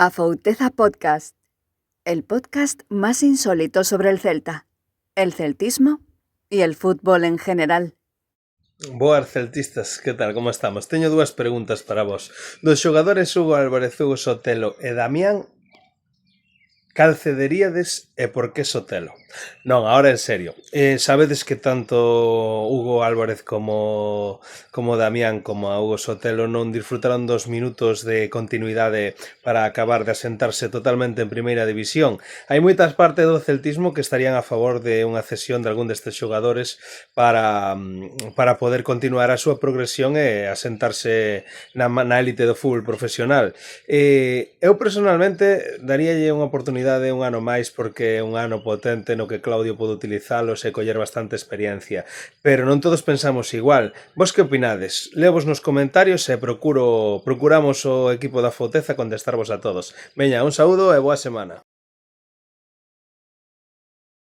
Afouteza Podcast, el podcast más insólito sobre el Celta, el celtismo y el fútbol en general. Boas celtistas, que tal, como estamos? Teño dúas preguntas para vos. Dos xogadores Hugo Álvarez, Hugo Sotelo e Damián, cal cederíades e por que Sotelo? Non, agora en serio. Sabedes que tanto Hugo Álvarez como Damián como a Hugo Sotelo non disfrutaron 2 minutos de continuidade para acabar de asentarse totalmente en primeira división. Hai moitas partes do celtismo que estarían a favor de unha cesión de algún destes xogadores para poder continuar a súa progresión e asentarse na élite do fútbol profesional. Eu personalmente daríalle unha oportunidade un ano máis porque é un ano potente no que Claudio pode utilizalos e coller bastante experiencia, pero non todos pensamos igual. Vos que opinades? Leovos nos comentarios e procuramos o equipo da Foteza contestarvos a todos. Veña, un saúdo e boa semana.